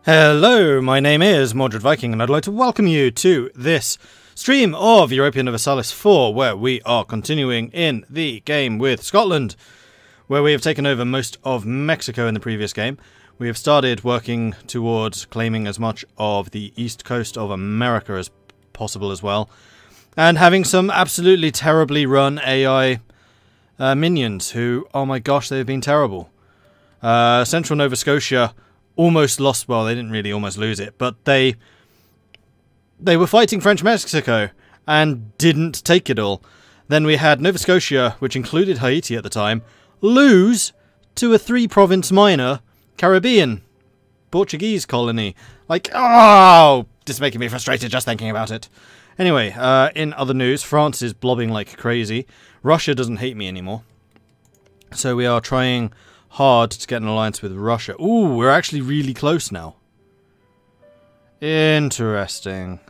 Hello, my name is Mordred Viking, and I'd like to welcome you to this stream of Europa Universalis 4, where we are continuing in the game with Scotland, where we have taken over most of Mexico in the previous game. We have started working towards claiming as much of the east coast of America as possible as well, and having some absolutely terribly run AI minions who, oh my gosh, they've been terrible. Central Nova Scotia almost lost, well, they didn't really almost lose it, but they were fighting French Mexico and didn't take it all. Then we had Nova Scotia, which included Haiti at the time, lose to a 3-province minor Caribbean Portuguese colony. Like, oh, this is making me frustrated just thinking about it. Anyway, in other news, France is blobbing like crazy. Russia doesn't hate me anymore. So we are trying hard to get an alliance with Russia. Ooh, we're actually really close now. Interesting.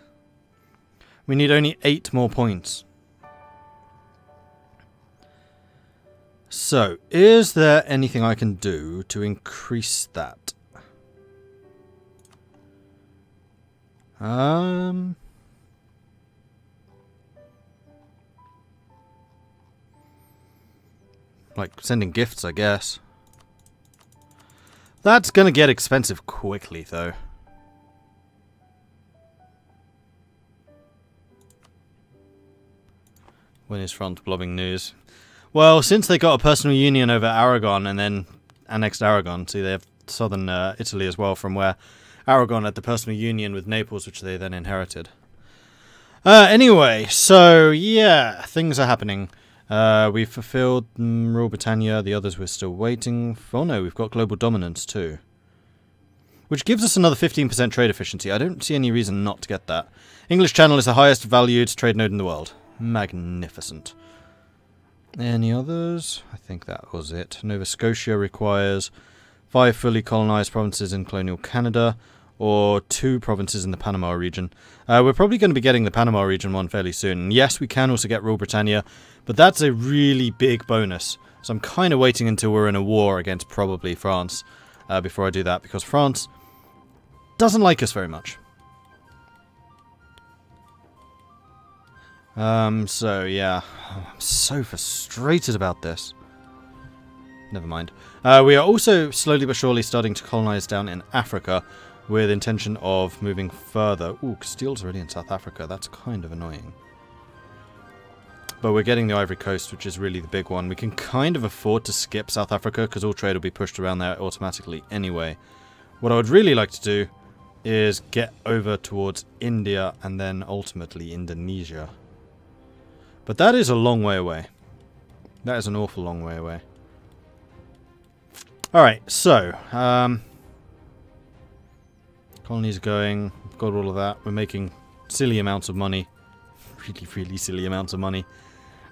We need only 8 more points. So, is there anything I can do to increase that? Like sending gifts, I guess. That's gonna get expensive quickly, though. When is France blobbing news? Well, since they got a personal union over Aragon and then annexed Aragon, see, they have southern Italy as well, from where Aragon had the personal union with Naples, which they then inherited. Anyway, so yeah, things are happening. We've fulfilled Royal Britannia, the others we're still waiting for. Oh no, we've got global dominance too. Which gives us another 15% trade efficiency. I don't see any reason not to get that. English Channel is the highest valued trade node in the world. Magnificent. Any others? I think that was it. Nova Scotia requires 5 fully colonized provinces in colonial Canada, or 2 provinces in the Panama region. We're probably going to be getting the Panama region one fairly soon. And yes, we can also get Royal Britannia, but that's a really big bonus. So I'm kind of waiting until we're in a war against probably France before I do that, because France doesn't like us very much. So yeah, I'm so frustrated about this. Never mind. We are also slowly but surely starting to colonize down in Africa, with intention of moving further. Ooh, Castile's already in South Africa. That's kind of annoying. But we're getting the Ivory Coast, which is really the big one. We can kind of afford to skip South Africa, because all trade will be pushed around there automatically anyway. What I would really like to do is get over towards India, and then ultimately Indonesia. But that is a long way away. That is an awful long way away. Alright, so, colonies are going, we've got all of that, we're making silly amounts of money. Really, really silly amounts of money.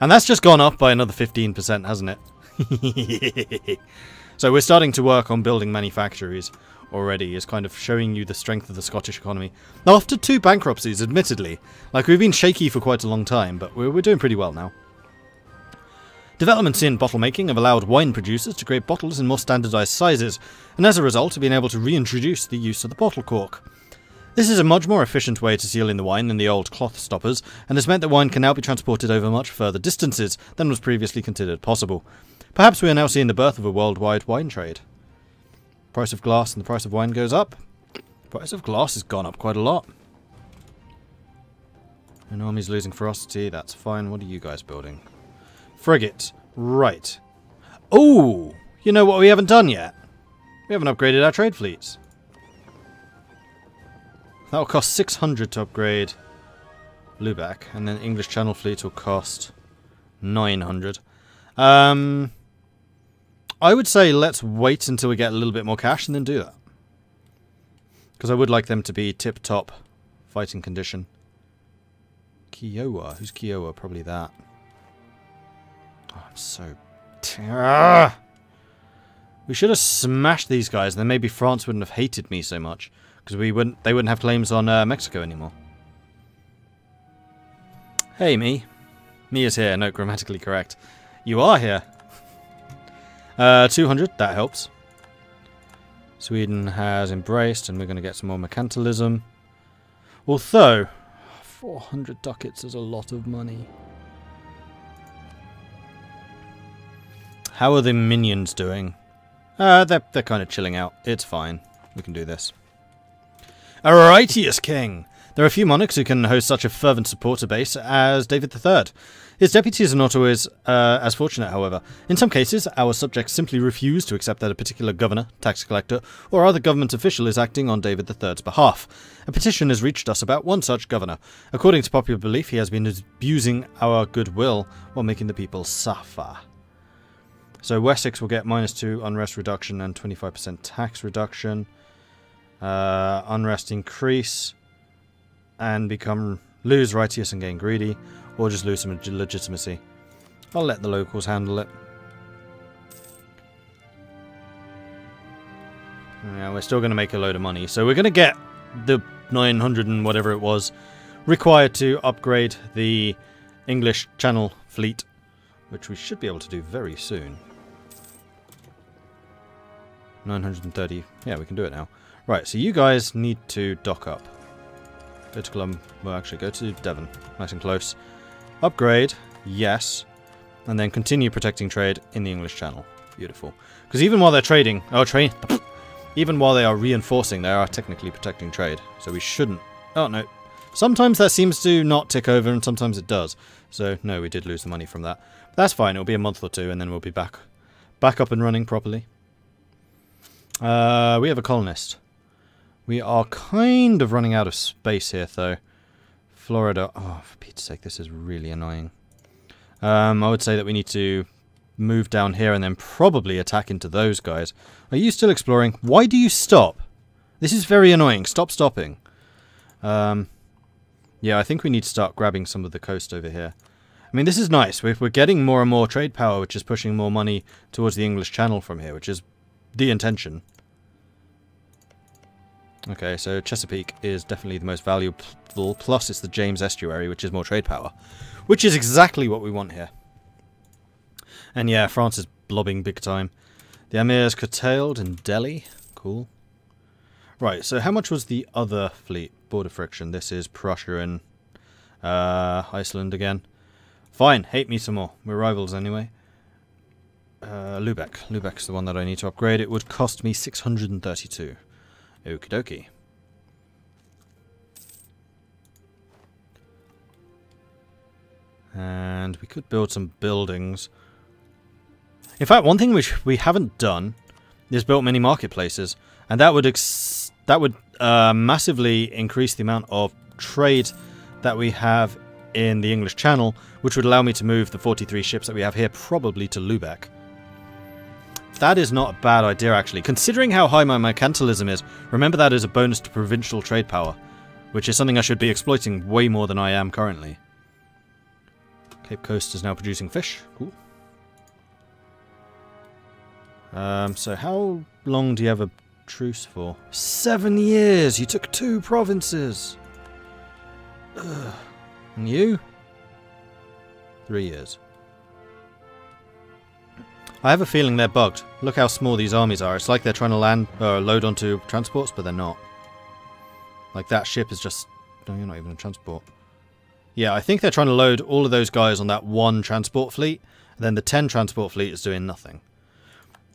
And that's just gone up by another 15%, hasn't it? So we're starting to work on building manufactories already, is kind of showing you the strength of the Scottish economy. Now, after 2 bankruptcies, admittedly, like we've been shaky for quite a long time, but we're doing pretty well now. Developments in bottle making have allowed wine producers to create bottles in more standardized sizes, and as a result have been able to reintroduce the use of the bottle cork. This is a much more efficient way to seal in the wine than the old cloth stoppers, and has meant that wine can now be transported over much further distances than was previously considered possible. Perhaps we are now seeing the birth of a worldwide wine trade. Price of glass and the price of wine goes up. Price of glass has gone up quite a lot. An army's losing ferocity, that's fine. What are you guys building? Frigate. Right. Oh! You know what we haven't done yet? We haven't upgraded our trade fleets. That will cost 600 to upgrade Lubeck, and then English Channel fleet will cost 900. I would say let's wait until we get a little bit more cash and then do that. Because I would like them to be tip-top fighting condition. Kiowa. Who's Kiowa? Probably that. Oh, I'm so... We should have smashed these guys, and then maybe France wouldn't have hated me so much. Because they wouldn't have claims on Mexico anymore. Hey, me. Me is here. No, grammatically correct. You are here. 200, that helps. Sweden has embraced, and we're going to get some more mercantilism. Although, 400 ducats is a lot of money. How are the minions doing? They're kind of chilling out. It's fine. We can do this. A righteous king! There are few monarchs who can host such a fervent supporter base as David III. His deputies are not always as fortunate, however. In some cases, our subjects simply refuse to accept that a particular governor, tax collector, or other government official is acting on David III's behalf. A petition has reached us about one such governor. According to popular belief, he has been abusing our goodwill while making the people suffer. So Wessex will get -2 unrest reduction and 25% tax reduction. Unrest increase and lose righteous and gain greedy, or just lose some legitimacy. I'll let the locals handle it. Yeah, we're still going to make a load of money, so we're going to get the 900 and whatever it was required to upgrade the English Channel fleet, which we should be able to do very soon. 930. Yeah, we can do it now. Right, so you guys need to dock up. Go to Colum. Well, actually, go to Devon. Nice and close. Upgrade. Yes. And then continue protecting trade in the English Channel. Beautiful. Because even while they're trading... Oh, even while they are reinforcing, they are technically protecting trade. So we shouldn't... Oh, no. Sometimes that seems to not tick over, and sometimes it does. So, no, we did lose the money from that. But that's fine. It'll be a month or two, and then we'll be back up and running properly. We have a colonist. We are kind of running out of space here, though. Florida. Oh, for Pete's sake, this is really annoying. I would say that we need to move down here and then probably attack into those guys. Are you still exploring? Why do you stop? This is very annoying. Stop stopping. Yeah, I think we need to start grabbing some of the coast over here. I mean, this is nice. We're getting more and more trade power, which is pushing more money towards the English Channel from here, which is the intention. Okay, so Chesapeake is definitely the most valuable, plus it's the James Estuary, which is more trade power. Which is exactly what we want here. And yeah, France is blobbing big time. The Amir is curtailed in Delhi. Cool. Right, so how much was the other fleet? Border friction. This is Prussia and Iceland again. Fine, hate me some more. We're rivals anyway. Lubeck. Lubeck's the one that I need to upgrade. It would cost me 632. Okie dokie. And we could build some buildings. In fact, one thing which we haven't done is built many marketplaces, and that would massively increase the amount of trade that we have in the English Channel, which would allow me to move the 43 ships that we have here probably to Lubeck. That is not a bad idea, actually. Considering how high my mercantilism is, remember that as a bonus to provincial trade power, which is something I should be exploiting way more than I am currently. Cape Coast is now producing fish. Cool. So how long do you have a truce for? 7 years! You took 2 provinces! Ugh. And you? 3 years. I have a feeling they're bugged. Look how small these armies are. It's like they're trying to load onto transports, but they're not. Like that ship is just... No, you're not even a transport. Yeah, I think they're trying to load all of those guys on that one transport fleet, and then the 10 transport fleet is doing nothing.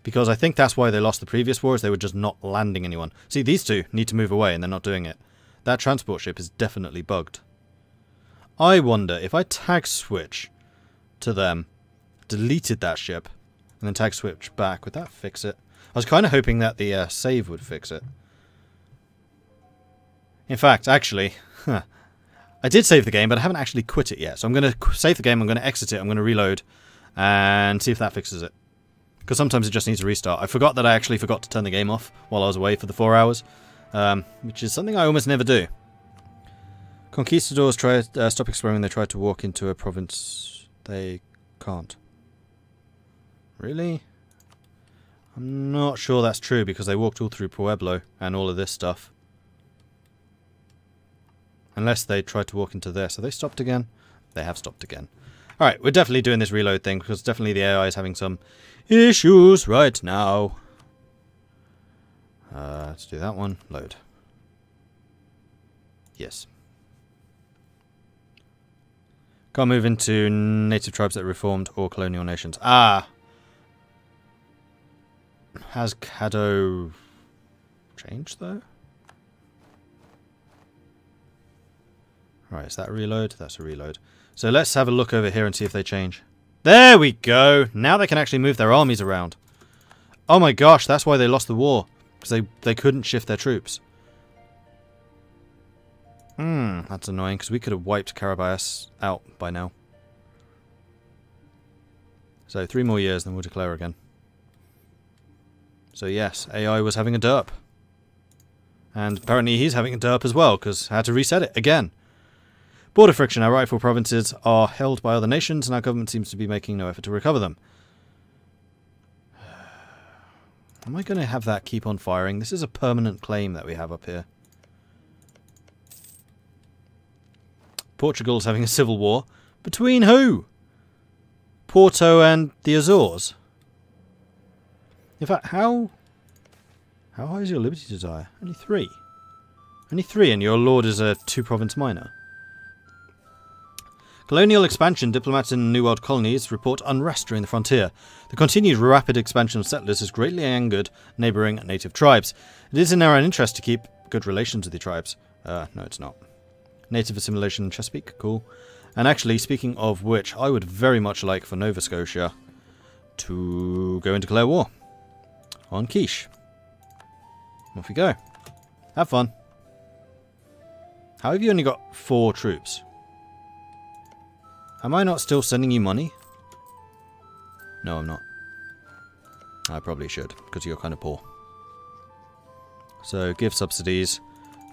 Because I think that's why they lost the previous wars, they were just not landing anyone. See, these two need to move away, and they're not doing it. That transport ship is definitely bugged. I wonder if I tag switch to them, deleted that ship, and then tag switch back, would that fix it? I was kind of hoping that the save would fix it. In fact, actually, I did save the game, but I haven't actually quit it yet. So I'm going to save the game, I'm going to exit it, I'm going to reload, and see if that fixes it. Because sometimes it just needs a restart. I forgot that I actually forgot to turn the game off while I was away for the 4 hours, which is something I almost never do. Conquistadors stop exploring, they try to walk into a province. They can't. Really? I'm not sure that's true because they walked all through Pueblo and all of this stuff. Unless they tried to walk into this. Have they stopped again? They have stopped again. Alright, we're definitely doing this reload thing because definitely the AI is having some issues right now. Let's do that one. Load. Yes. Can't move into native tribes that reformed or colonial nations. Ah! Has Caddo changed, though? Right, is that a reload? That's a reload. So let's have a look over here and see if they change. There we go! Now they can actually move their armies around. Oh my gosh, that's why they lost the war. Because they couldn't shift their troops. That's annoying, because we could have wiped Carabias out by now. So 3 more years, then we'll declare again. So yes, AI was having a derp. And apparently he's having a derp as well, because I had to reset it again. Border friction. Our rightful provinces are held by other nations, and our government seems to be making no effort to recover them. Am I going to have that keep on firing? This is a permanent claim that we have up here. Portugal's having a civil war. Between who? Porto and the Azores? In fact, how high is your liberty desire? Only 3. Only 3, and your lord is a 2-province minor. Colonial expansion. Diplomats in New World colonies report unrest during the frontier. The continued rapid expansion of settlers has greatly angered neighbouring native tribes. It is in our interest to keep good relations with the tribes. No, it's not. Native assimilation in Chesapeake, cool. And actually, speaking of which, I would very much like for Nova Scotia to go and declare war on Quiche. Off we go. Have fun. How have you only got 4 troops? Am I not still sending you money? No, I'm not. I probably should, because you're kind of poor. So, give subsidies.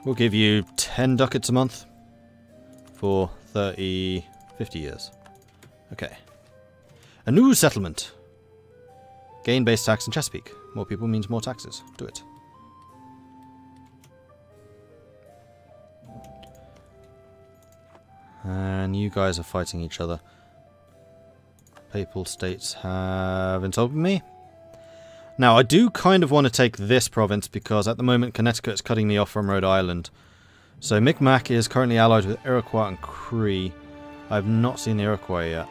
We'll give you 10 ducats a month for 50 years. Okay. A new settlement. Gain base tax in Chesapeake. More people means more taxes. Do it. And you guys are fighting each other. Papal states have insulted me. Now, I do kind of want to take this province because at the moment Connecticut is cutting me off from Rhode Island. So Micmac is currently allied with Iroquois and Cree. I've not seen the Iroquois yet.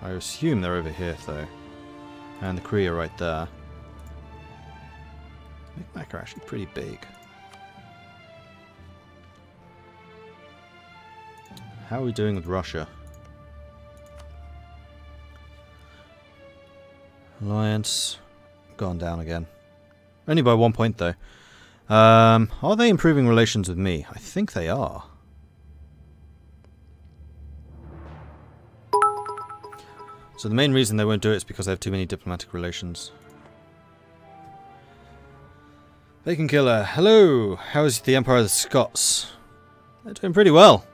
I assume they're over here though. And the Cree are right there. Micmac are actually pretty big. How are we doing with Russia? Alliance gone down again. Only by 1 point though. Are they improving relations with me? I think they are. So the main reason they won't do it is because they have too many diplomatic relations. Bacon Killer, hello! How is the Empire of the Scots? They're doing pretty well.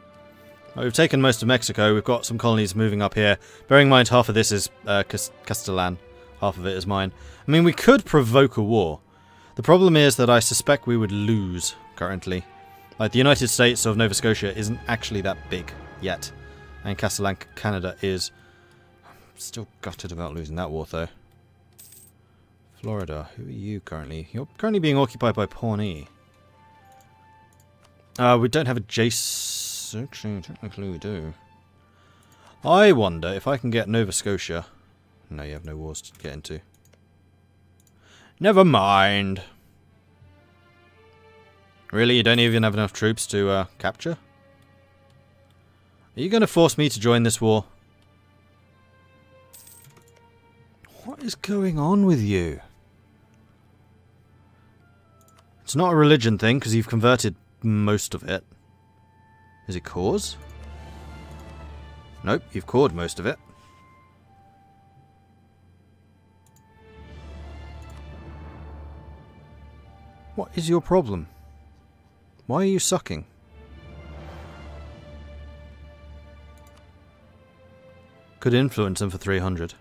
We've taken most of Mexico, we've got some colonies moving up here. Bearing in mind half of this is Castellan, half of it is mine. I mean, we could provoke a war. The problem is that I suspect we would lose currently. Like, the United States of Nova Scotia isn't actually that big yet. And Castellan, Canada is. I'm still gutted about losing that war, though. Florida, who are you currently? You're currently being occupied by Pawnee. We don't have a Jace. Actually, technically we do. I wonder if I can get Nova Scotia. No, you have no wars to get into. Never mind. Really, you don't even have enough troops to capture? Are you going to force me to join this war? What is going on with you? It's not a religion thing, because you've converted most of it. Is it cause? Nope, you've cored most of it. What is your problem? Why are you sucking? Could influence them for 300.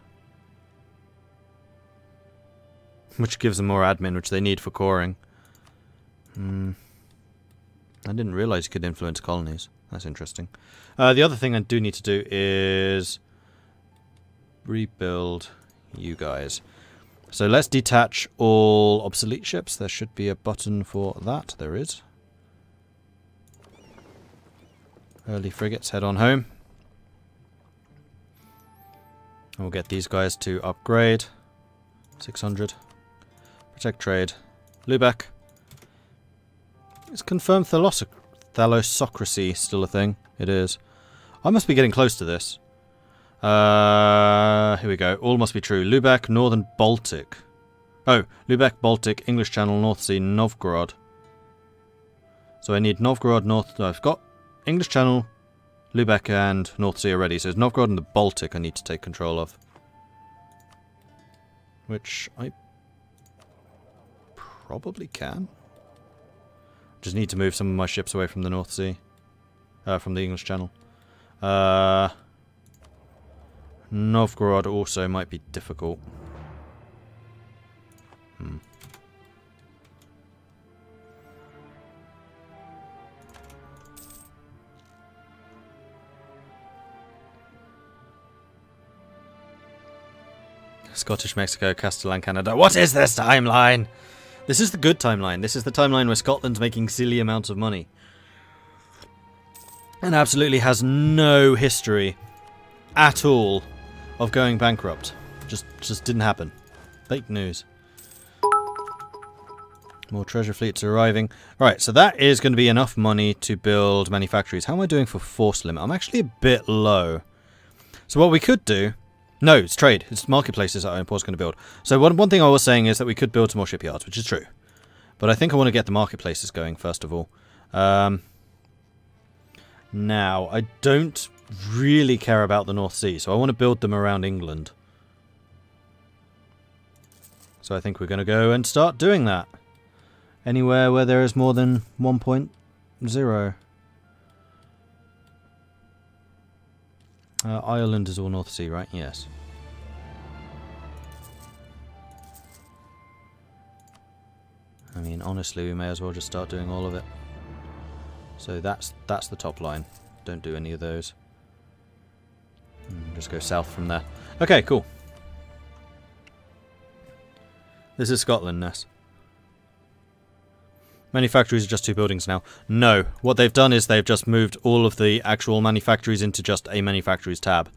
Which gives them more admin, which they need for coring. I didn't realise you could influence colonies. That's interesting. The other thing I do need to do is rebuild you guys. So let's detach all obsolete ships. There should be a button for that. There is. Early frigates, head on home. And we'll get these guys to upgrade. 600. Protect trade. Lubeck. Is confirmed thalassocracy still a thing? It is. I must be getting close to this. Here we go. All must be true. Lubeck, Northern Baltic. Oh, Lubeck, Baltic, English Channel, North Sea, Novgorod. So I need Novgorod, North... No, I've got English Channel, Lubeck and North Sea already. So it's Novgorod and the Baltic I need to take control of. Which I probably can. Just need to move some of my ships away from the North Sea. From the English Channel. Novgorod also might be difficult. Scottish, Mexico, Castellan, Canada. What is this timeline? This is the good timeline. This is the timeline where Scotland's making silly amounts of money. And absolutely has no history at all of going bankrupt. Just didn't happen. Fake news. More treasure fleets are arriving. Right, so that is going to be enough money to build manufactories. How am I doing for force limit? I'm actually a bit low. So what we could do... No, it's trade. It's marketplaces that I was going to build. So one thing I was saying is that we could build some more shipyards, which is true. But I think I want to get the marketplaces going first of all. Now, I don't really care about the North Sea, so I want to build them around England. So I think we're going to go and start doing that. Anywhere where there is more than 1.0. Ireland is all North Sea, right? Yes. I mean, honestly, we may as well just start doing all of it. So that's the top line. Don't do any of those. Just go south from there. Okay, cool. This is Scotland, Ness. Manufactories are just 2 buildings now. No, what they've done is they've just moved all of the actual manufactories into just a manufactories tab.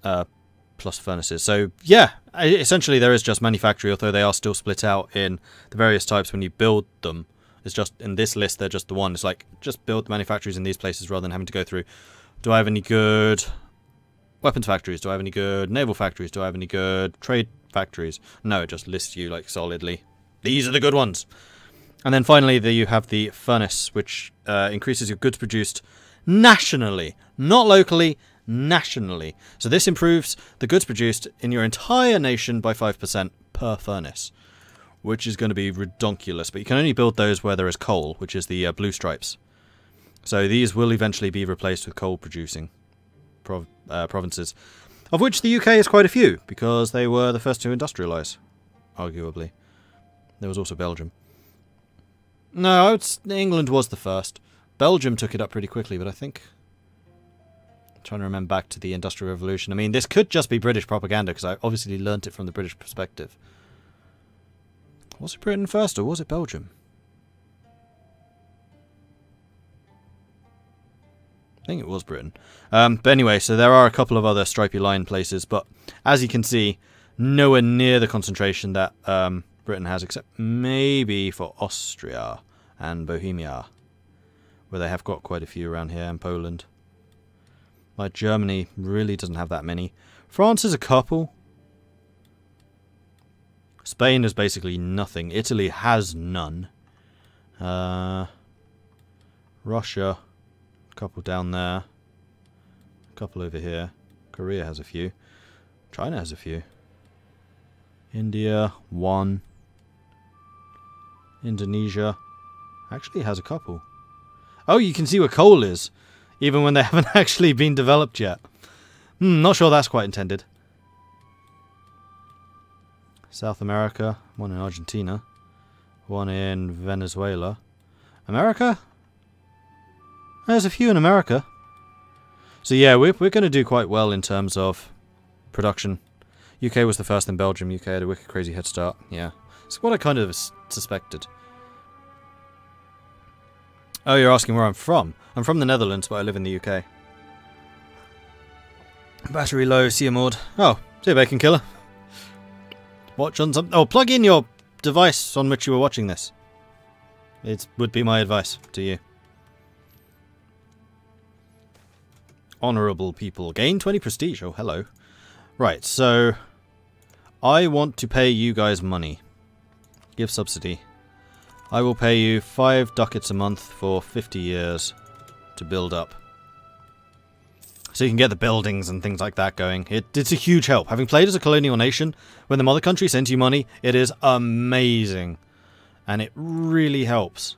Plus furnaces. So, yeah, essentially there is just manufactory, although they are still split out in the various types when you build them. It's just, in this list, they're just the one. It's like, just build the manufactories in these places rather than having to go through, do I have any good weapons factories? Do I have any good naval factories? Do I have any good trade factories? No, it just lists you, like, solidly. These are the good ones. And then finally, there you have the furnace, which increases your goods produced nationally. Not locally, nationally. So this improves the goods produced in your entire nation by 5% per furnace, which is going to be redonkulous. But you can only build those where there is coal, which is the blue stripes. So these will eventually be replaced with coal-producing provinces, of which the UK is quite a few, because they were the first to industrialise, arguably. There was also Belgium. No, England was the first. Belgium took it up pretty quickly, but I think... I'm trying to remember back to the Industrial Revolution. I mean, this could just be British propaganda, because I obviously learnt it from the British perspective. Was it Britain first, or was it Belgium? I think it was Britain. But anyway, so there are a couple of other stripy line places, but as you can see, nowhere near the concentration that Britain has, except maybe for Austria and Bohemia, where they have got quite a few around here, and Poland. Like Germany really doesn't have that many. France has a couple. Spain is basically nothing. Italy has none. Russia, a couple down there. A couple over here. Korea has a few. China has a few. India, 1. Indonesia actually has a couple. Oh, you can see where coal is, even when they haven't actually been developed yet. Not sure that's quite intended. South America, 1 in Argentina, 1 in Venezuela. America? There's a few in America. So yeah, we're going to do quite well in terms of production. UK was the first, then Belgium. UK had a wicked crazy head start. Yeah. It's what I kind of suspected. Oh, you're asking where I'm from? I'm from the Netherlands, but I live in the UK. Battery low, see you, Mord. Oh, see you, Bacon Killer. Watch on some... Oh, plug in your device on which you were watching this. It would be my advice to you. Honourable people. Gain 20 prestige. Oh, hello. Right, so... I want to pay you guys money. Give subsidy. I will pay you 5 ducats a month for 50 years to build up. So you can get the buildings and things like that going. It's a huge help. Having played as a colonial nation, when the mother country sends you money, it is amazing. And it really helps.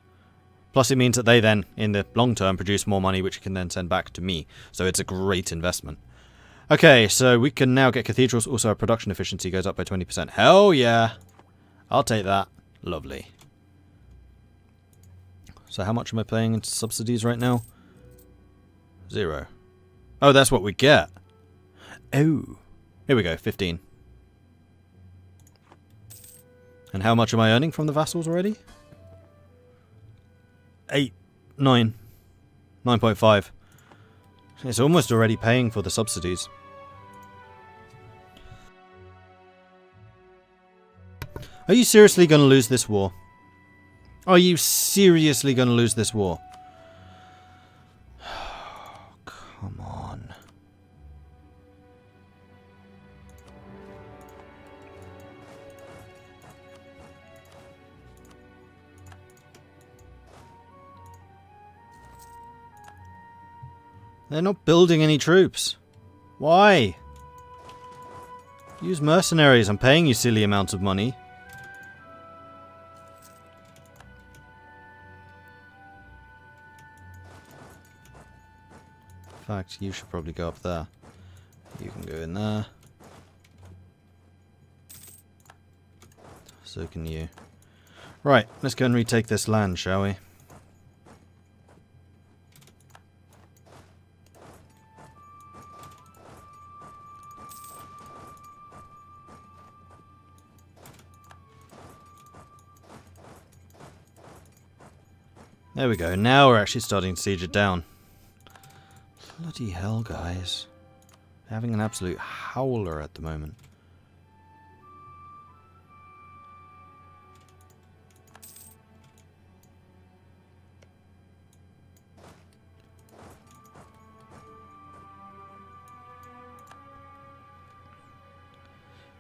Plus it means that they then, in the long term, produce more money which you can then send back to me. So it's a great investment. Okay, so we can now get cathedrals. Also our production efficiency goes up by 20%. Hell yeah! I'll take that. Lovely. So how much am I paying into subsidies right now? 0. Oh, that's what we get. Oh. Here we go, 15. And how much am I earning from the vassals already? 8. 9. 9.5. It's almost already paying for the subsidies. Are you seriously going to lose this war? Are you seriously going to lose this war? Come on. They're not building any troops. Why? Use mercenaries. I'm paying you silly amounts of money. In fact, you should probably go up there. You can go in there. So can you. Right, let's go and retake this land, shall we? There we go. Now we're actually starting to siege it down. Bloody hell, guys. Having an absolute howler at the moment.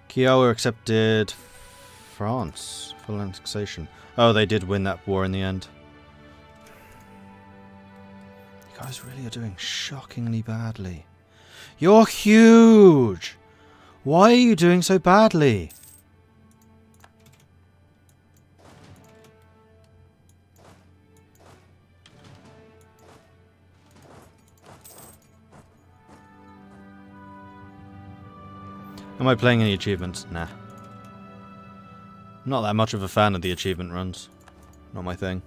Kiowa accepted France. Full annexation. Oh, they did win that war in the end. You guys really are doing shockingly badly. You're huge! Why are you doing so badly? Am I playing any achievements? Nah. Not that much of a fan of the achievement runs. Not my thing.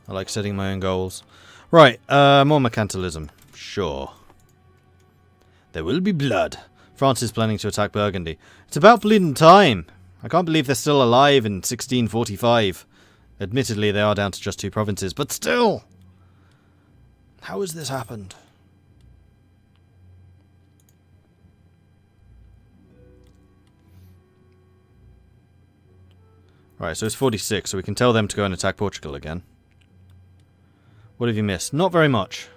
I like setting my own goals. Right, more mercantilism. Sure. There will be blood. France is planning to attack Burgundy. It's about bleeding time. I can't believe they're still alive in 1645. Admittedly, they are down to just 2 provinces, but still! How has this happened? Right, so it's 46, so we can tell them to go and attack Portugal again. What have you missed? Not very much.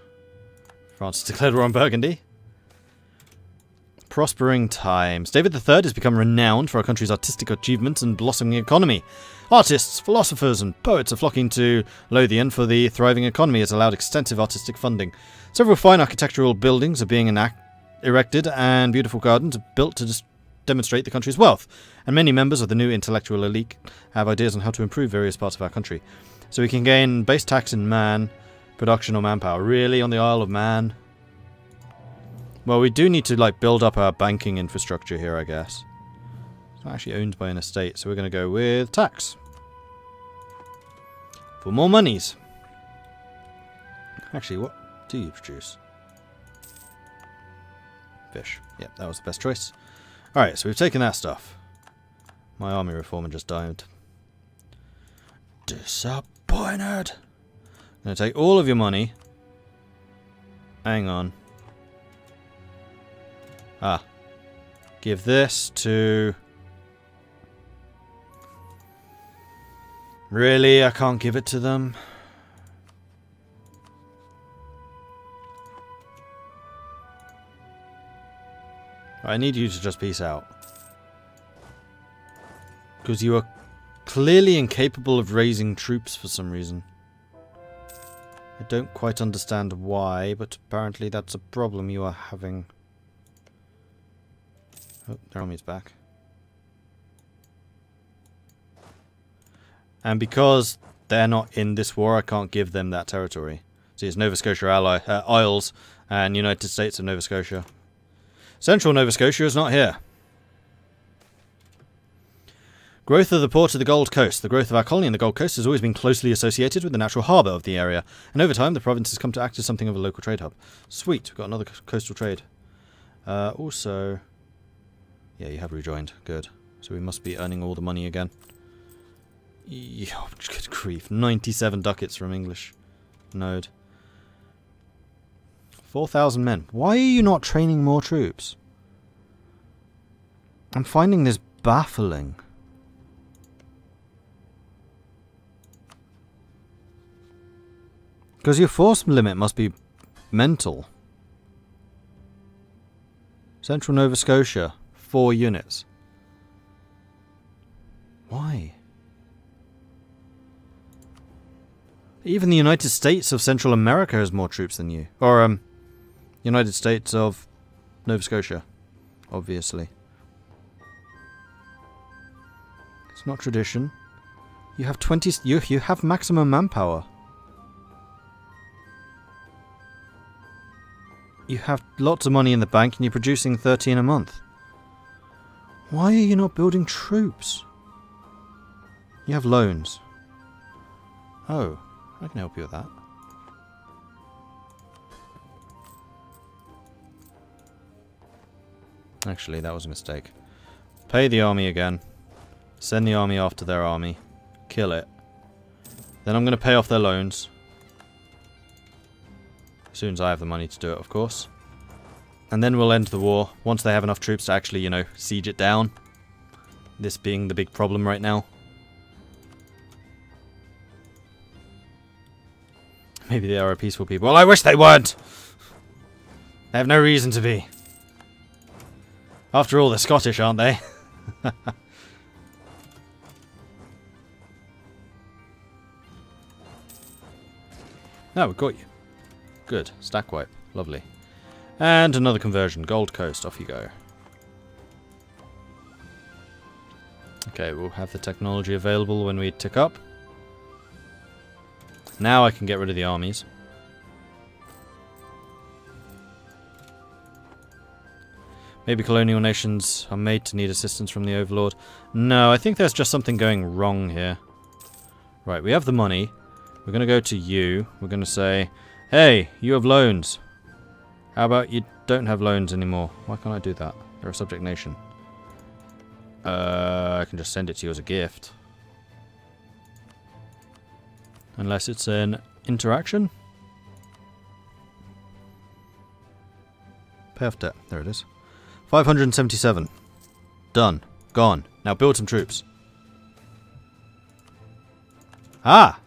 France has declared war on Burgundy. Prospering times. David III has become renowned for our country's artistic achievements and blossoming economy. Artists, philosophers, and poets are flocking to Lothian for the thriving economy. It's allowed extensive artistic funding. Several fine architectural buildings are being erected, and beautiful gardens are built to demonstrate the country's wealth. And many members of the new intellectual elite have ideas on how to improve various parts of our country. So we can gain base tax in man, production or manpower. Really? On the Isle of Man? Well, we do need to, like, build up our banking infrastructure here, I guess. It's not actually owned by an estate, so we're going to go with tax. For more monies. Actually, what do you produce? Fish. Yep, that was the best choice. Alright, so we've taken that stuff. My army reformer just died. Disappointed! I'm going to take all of your money. Hang on. Ah. Give this to... Really? I can't give it to them? I need you to just peace out. Because you are clearly incapable of raising troops for some reason. I don't quite understand why, but apparently that's a problem you are having. Oh, their army's back. And because they're not in this war, I can't give them that territory. See, it's Nova Scotia Isles and United States of Nova Scotia. Central Nova Scotia is not here. Growth of the port of the Gold Coast. The growth of our colony in the Gold Coast has always been closely associated with the natural harbour of the area, and over time the province has come to act as something of a local trade hub. Sweet, we've got another coastal trade. Also... Yeah, you have rejoined. Good. So we must be earning all the money again. Good grief. 97 ducats from English node. 4,000 men. Why are you not training more troops? I'm finding this baffling. Because your force limit must be mental. Central Nova Scotia, 4 units. Why? Even the United States of Central America has more troops than you. Or, United States of Nova Scotia, obviously. It's not tradition. You have 20... You have maximum manpower. You have lots of money in the bank and you're producing 13 a month. Why are you not building troops? You have loans. Oh, I can help you with that. Actually, that was a mistake. Pay the army again. Send the army after their army. Kill it. Then I'm going to pay off their loans. As soon as I have the money to do it, of course. And then we'll end the war, once they have enough troops to actually, you know, siege it down. This being the big problem right now. Maybe they are a peaceful people. Well, I wish they weren't! They have no reason to be. After all, they're Scottish, aren't they? No, we've got you. Good. Stack wipe. Lovely. And another conversion. Gold Coast. Off you go. Okay, we'll have the technology available when we tick up. Now I can get rid of the armies. Maybe colonial nations are made to need assistance from the Overlord. No, I think there's just something going wrong here. Right, we have the money. We're going to go to you. We're going to say, hey, you have loans. How about you don't have loans anymore? Why can't I do that? They're a subject nation. I can just send it to you as a gift. Unless it's an interaction. Pay off debt. There it is. 577. Done. Gone. Now build some troops. Ah!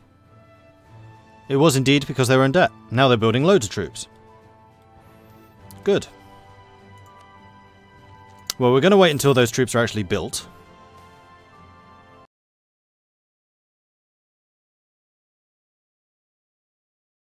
It was indeed because they were in debt. Now they're building loads of troops. Good. Well, we're going to wait until those troops are actually built.